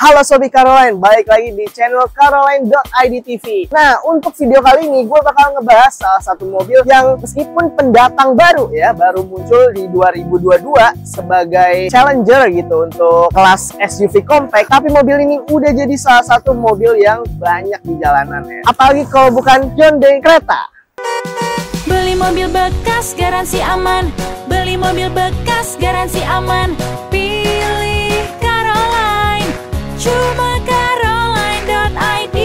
Halo Sobi Caroline, balik lagi di channel Caroline.id TV. Nah, untuk video kali ini gue bakal ngebahas salah satu mobil yang meskipun pendatang baru ya, baru muncul di 2022 sebagai challenger gitu untuk kelas SUV compact, tapi mobil ini udah jadi salah satu mobil yang banyak di jalanan ya. Apalagi kalau bukan Hyundai Creta. Beli mobil bekas garansi aman, beli mobil bekas garansi aman, pilih Caroline, cuma Caroline.id.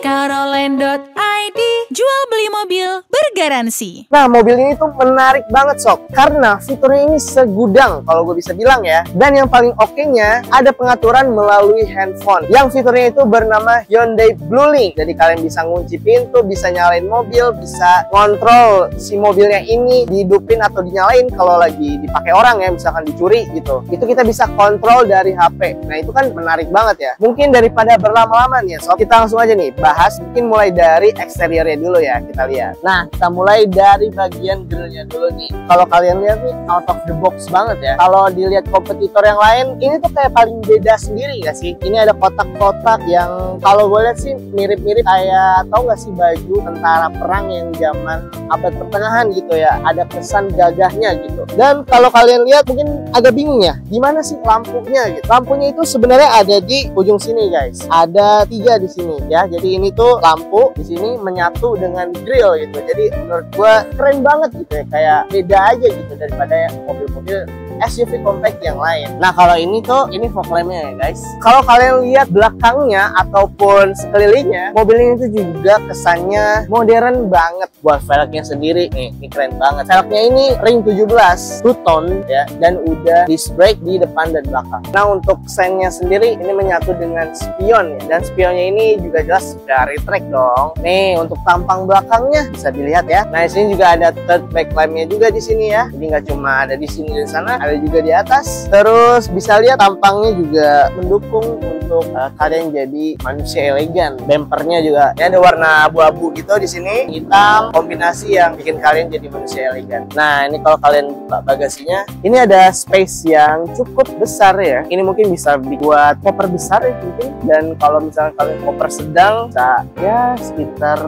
Caroline.id, jual beli mobil bergaransi. Nah, mobil ini tuh menarik banget sob, karena fiturnya ini segudang kalau gue bisa bilang ya. Dan yang paling oke-nya ada pengaturan melalui handphone yang fiturnya itu bernama Hyundai Blue Link. Jadi kalian bisa ngunci pintu, bisa nyalain mobil, bisa ngontrol si mobilnya ini dihidupin atau dinyalain kalau lagi dipakai orang ya, misalkan dicuri gitu. Itu kita bisa kontrol dari HP. Nah, itu kan menarik banget ya. Mungkin daripada berlama-lama nih sob, kita langsung aja nih bahas mungkin mulai dari eksteriornya dulu ya, kita lihat. Nah, kita mulai dari bagian grillnya dulu nih. Kalau kalian lihat nih, out of the box banget ya. Kalau dilihat kompetitor yang lain, ini tuh kayak paling beda sendiri gak sih? Ini ada kotak-kotak yang kalau gue lihat sih mirip-mirip kayak, tau gak sih baju tentara perang yang zaman abad pertengahan gitu ya. Ada kesan gagahnya gitu. Dan kalau kalian lihat mungkin agak bingung ya, gimana sih lampunya gitu. Lampunya itu sebenarnya ada di ujung sini guys. Ada 3 di sini ya. Jadi ini tuh lampu di sini menyatu dengan grill gitu. Jadi menurut gua keren banget gitu ya, kayak beda aja gitu daripada mobil-mobil SUV compact yang lain. Nah, kalau ini tuh, ini fog lampnya ya guys. Kalau kalian lihat belakangnya ataupun sekelilingnya, mobil ini tuh juga kesannya modern banget. Buat velgnya sendiri nih, ini keren banget. Velgnya ini ring 17 two-tone ya, dan udah disc brake di depan dan belakang. Nah, untuk sennya sendiri ini menyatu dengan spion ya, dan spionnya ini juga jelas dari track dong. Nih, untuk tampang belakangnya bisa dilihat ya. Nah, di sini juga ada third backlight-nya juga di sini ya. Jadi nggak cuma ada di sini dan sana, ada juga di atas. Terus bisa lihat tampangnya juga mendukung untuk kalian jadi manusia elegan. Bempernya juga ya ada warna abu-abu gitu di sini, hitam, kombinasi yang bikin kalian jadi manusia elegan. Nah, ini kalau kalian buka bagasinya, ini ada space yang cukup besar ya. Ini mungkin bisa dibuat koper besar ya mungkin. Dan kalau misalnya kalian koper sedang, bisa ya sekitar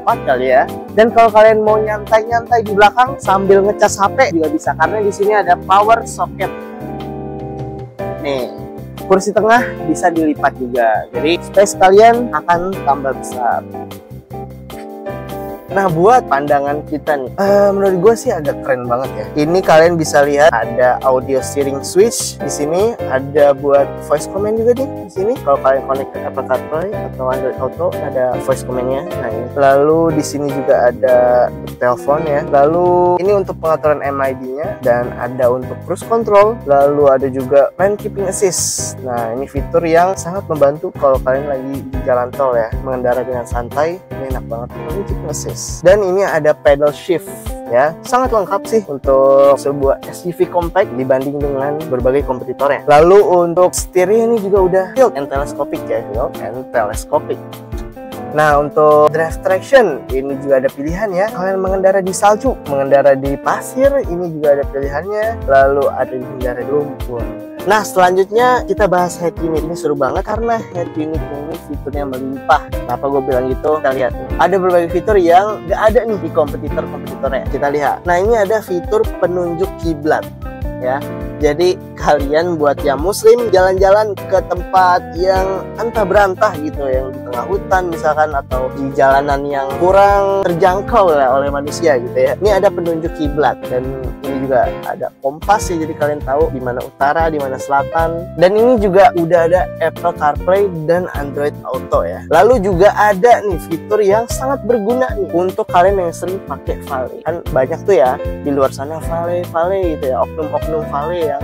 4 kali ya. Dan kalau kalian mau nyantai-nyantai di belakang sambil ngecas HP juga bisa, karena di sini ada power socket. Nih, kursi tengah bisa dilipat juga. Jadi space kalian akan tambah besar. Nah, buat pandangan kita nih, menurut gue sih agak keren banget ya. Ini kalian bisa lihat ada audio steering switch di sini, ada buat voice command juga nih di sini. Kalau kalian connect ke Apple CarPlay atau Android Auto, ada voice commandnya. Nah, ini. Lalu di sini juga ada telepon ya. Lalu ini untuk pengaturan MID-nya dan ada untuk cruise control. Lalu ada juga lane keeping assist. Nah, ini fitur yang sangat membantu kalau kalian lagi di jalan tol ya, mengendara dengan santai. Ini enak banget. Lane keeping assist. Dan ini ada pedal shift ya, sangat lengkap sih untuk sebuah SUV compact dibanding dengan berbagai kompetitornya. Lalu untuk setirnya ini juga udah tilt and telescopic ya, and telescopic. Nah, untuk drive traction ini juga ada pilihan ya. Kalian mengendara di salju, mengendara di pasir, ini juga ada pilihannya. Lalu ada mengendara di lumpur. Nah, selanjutnya kita bahas head unit. Ini seru banget karena head unit ini fiturnya melimpah. Kenapa gue bilang gitu? Kita lihat nih. Ada berbagai fitur yang gak ada nih di kompetitornya. Kita lihat. Nah, ini ada fitur penunjuk kiblat ya. Jadi kalian buat yang muslim jalan-jalan ke tempat yang entah berantah gitu, yang di tengah hutan misalkan atau di jalanan yang kurang terjangkau lah oleh manusia gitu ya. Ini ada penunjuk kiblat dan ini juga ada kompas ya, jadi kalian tahu di mana utara, di mana selatan. Dan ini juga udah ada Apple CarPlay dan Android Auto ya. Lalu juga ada nih fitur yang sangat berguna nih untuk kalian yang sering pakai valet. Kan banyak tuh ya di luar sana valet gitu ya, oknum-oknum valet yang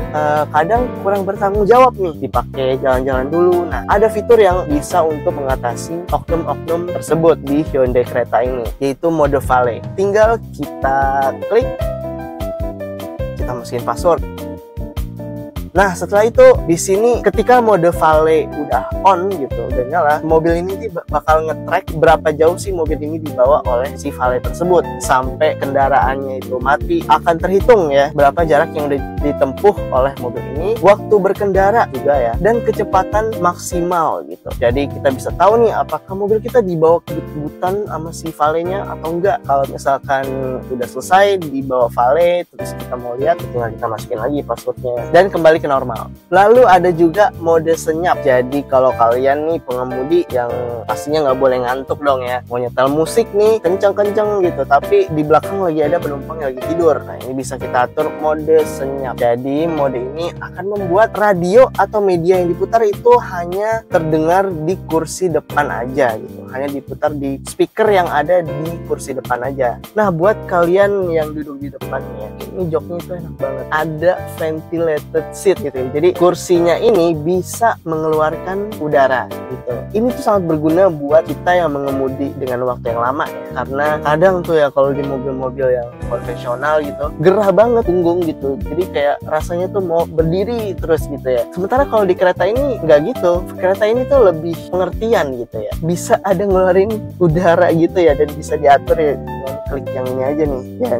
kadang kurang bertanggung jawab nih, dipakai jalan-jalan dulu. Nah, ada fitur yang bisa untuk mengatasi oknum-oknum tersebut di Hyundai Creta ini, yaitu mode valet. Tinggal kita klik, kita masukin password. Nah, setelah itu di sini ketika mode valet udah on gitu, udah nyala, mobil ini bakal nge-track berapa jauh sih mobil ini dibawa oleh si valet tersebut sampai kendaraannya itu mati. Akan terhitung ya berapa jarak yang udah ditempuh oleh mobil ini, waktu berkendara juga ya, dan kecepatan maksimal gitu. Jadi kita bisa tahu nih apakah mobil kita dibawa kebut-kebutan sama si valetnya atau enggak. Kalau misalkan udah selesai dibawa valet, terus kita mau lihat, tinggal kita masukin lagi passwordnya dan kembali ke normal. Lalu ada juga mode senyap. Jadi kalau kalian nih pengemudi yang pastinya nggak boleh ngantuk dong ya, mau nyetel musik nih kenceng-kenceng gitu, tapi di belakang lagi ada penumpang yang lagi tidur. Nah, ini bisa kita atur mode senyap. Jadi mode ini akan membuat radio atau media yang diputar itu hanya terdengar di kursi depan aja gitu, hanya diputar di speaker yang ada di kursi depan aja. Nah, buat kalian yang duduk di depannya, ini joknya itu enak banget, ada ventilated seat gitu. Jadi kursinya ini bisa mengeluarkan udara gitu. Ini tuh sangat berguna buat kita yang mengemudi dengan waktu yang lama ya, karena kadang tuh ya kalau di mobil-mobil yang konvensional gitu gerah banget punggung gitu, jadi kayak rasanya tuh mau berdiri terus gitu ya. Sementara kalau di kereta ini nggak gitu, kereta ini tuh lebih pengertian gitu ya, bisa ada ngeluarin udara gitu ya, dan bisa diatur ya. Klik yang ini aja nih ya,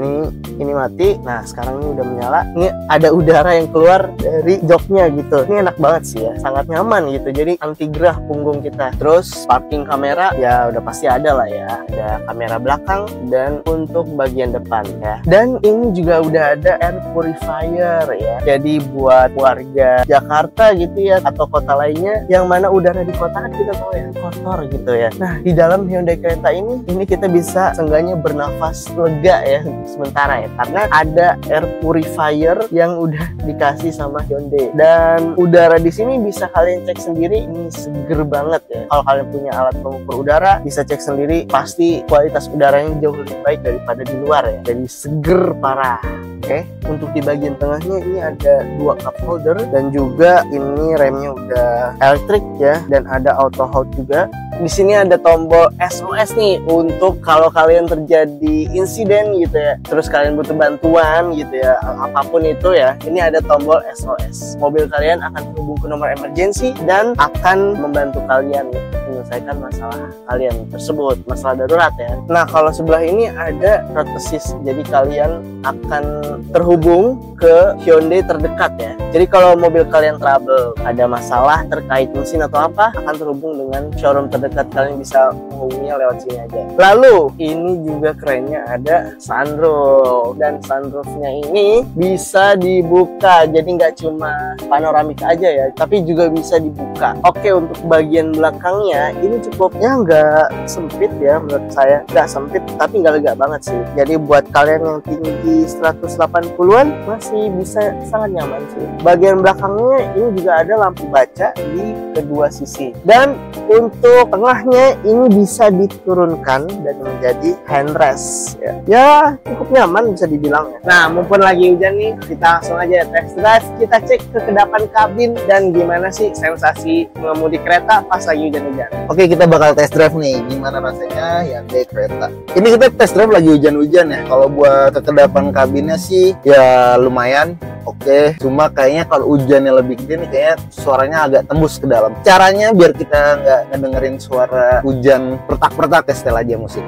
ini mati. Nah, sekarang ini udah menyala, ini ada udara yang keluar dari joknya gitu. Ini enak banget sih ya, sangat nyaman gitu, jadi anti gerah punggung kita. Terus parking kamera ya udah pasti ada lah ya, ada kamera belakang dan untuk bagian depan ya. Dan ini juga udah ada air purifier ya, jadi buat warga Jakarta gitu ya atau kota lainnya yang mana udara di kota kan kita tahu ya kotor gitu ya. Nah, di dalam Hyundai Creta ini kita bisa seenggaknya bernafas lega ya sementara ya, karena ada air purifier yang udah dikasih sama Hyundai. Dan udara di sini bisa kalian cek sendiri, ini seger banget ya. Kalau kalian punya alat pengukur udara bisa cek sendiri, pasti kualitas udaranya jauh lebih baik daripada di luar ya, jadi seger parah. Oke, untuk di bagian tengahnya ini ada 2 cup holder dan juga ini remnya udah elektrik ya, dan ada auto hold juga. Di sini ada tombol SOS nih untuk kalau kalian terjadi insiden gitu ya, terus kalian butuh bantuan gitu ya, apapun itu ya, ini ada tombol SOS. Mobil kalian akan terhubung ke nomor emergency dan akan membantu kalian menyelesaikan masalah kalian tersebut, masalah darurat ya. Nah, kalau sebelah ini ada road assist, jadi kalian akan terhubung ke Hyundai terdekat ya. Jadi kalau mobil kalian trouble, ada masalah terkait mesin atau apa, akan terhubung dengan showroom terdekat, kalian bisa menghubunginya lewat sini aja. Lalu ini juga kerennya ada sunroof, dan sunroofnya ini bisa dibuka, jadi nggak cuma panoramik aja ya, tapi juga bisa dibuka. Oke, untuk bagian belakangnya ini cukupnya nggak sempit ya, menurut saya nggak sempit tapi nggak lega banget sih. Jadi buat kalian yang tinggi 180-an masih bisa sangat nyaman sih. Bagian belakangnya ini juga ada lampu baca di kedua sisi, dan untuk tengahnya ini bisa diturunkan dan menjadi handrest ya. Ya cukup nyaman bisa dibilang ya. Nah, mumpun lagi hujan nih, kita langsung aja test drive, kita cek kekedapan kabin dan gimana sih sensasi mengemudi kereta pas lagi hujan-hujan. Oke, kita bakal test drive nih gimana rasanya Hyundai Creta. Ini kita test drive lagi hujan-hujan ya. Kalau buat kekedapan kabinnya sih ya lumayan oke. Cuma kayaknya kalau hujannya lebih gede nih, kayaknya suaranya agak tembus ke dalam. Caranya biar kita nggak ngedengerin suara hujan pertak-pertak ya, setel aja musik.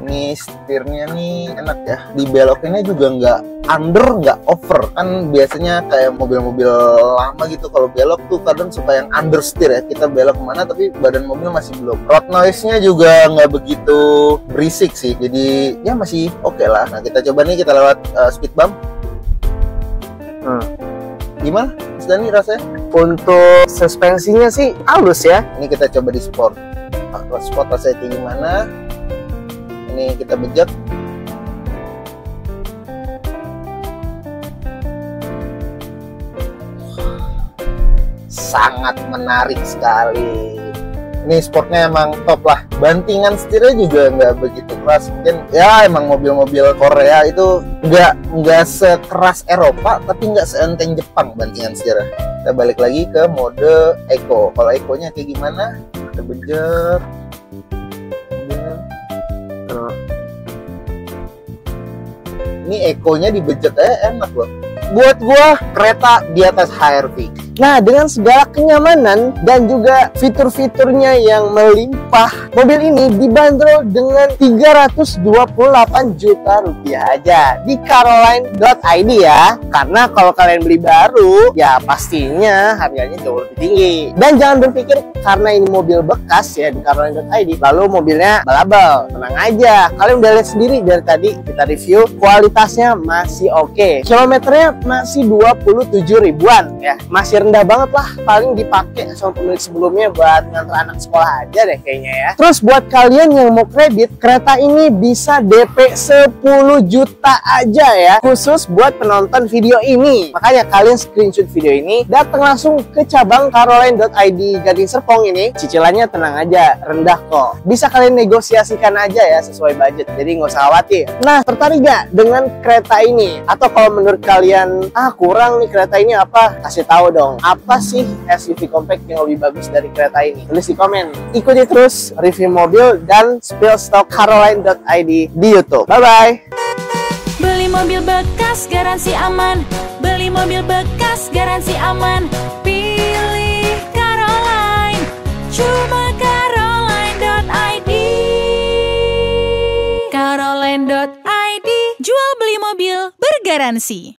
Ini setirnya nih enak ya, dibelokinnya juga nggak under nggak over. Kan biasanya kayak mobil-mobil lama gitu kalau belok tuh kadang suka yang understeer ya, kita belok kemana tapi badan mobil masih belum. Road noise-nya juga nggak begitu berisik sih, jadi ya masih oke lah. Nah, kita coba nih, kita lewat speed bump. Gimana Mas Dani rasanya? Untuk suspensinya sih halus ya. Ini kita coba di sport. Sport rasanya kayak gimana? Ini kita bejek. Sangat menarik sekali. Ini sportnya emang top lah. Bantingan setirnya juga nggak begitu keras. Mungkin ya emang mobil-mobil Korea itu nggak sekeras Eropa, tapi nggak seenteng Jepang bantingan setirnya. Kita balik lagi ke mode Eco. Kalau Eco-nya kayak gimana? Kita bejek. Ini Eco-nya dibejek aja enak loh. buat gua kereta di atas HRV. Nah, dengan segala kenyamanan dan juga fitur-fiturnya yang melimpah, mobil ini dibanderol dengan 328 juta rupiah aja di caroline.id ya. Karena kalau kalian beli baru, ya pastinya harganya jauh lebih tinggi. Dan jangan berpikir karena ini mobil bekas ya di caroline.id, lalu mobilnya balabel. Tenang aja, kalian udah lihat sendiri dari tadi kita review, kualitasnya masih oke. Kilometernya masih 27 ribuan ya, masih rendah banget lah, paling dipakai sama pemilik sebelumnya buat nganter anak sekolah aja deh kayaknya ya. Terus buat kalian yang mau kredit, kereta ini bisa DP 10 juta aja ya, khusus buat penonton video ini. Makanya kalian screenshot video ini, datang langsung ke cabang caroline.id Gading Serpong ini, cicilannya tenang aja, rendah kok. Bisa kalian negosiasikan aja ya sesuai budget, jadi nggak usah khawatir. Nah, tertarik gak dengan kereta ini? Atau kalau menurut kalian, kurang nih kereta ini apa? Kasih tahu dong, apa sih SUV compact yang lebih bagus dari kereta ini? Tulis di komen. Ikuti terus review mobil dan spill stock caroline.id di YouTube. Bye-bye! Beli mobil bekas garansi aman. Beli mobil bekas garansi aman. Pilih Caroline. Cuma caroline.id. Caroline.id. Jual beli mobil bergaransi.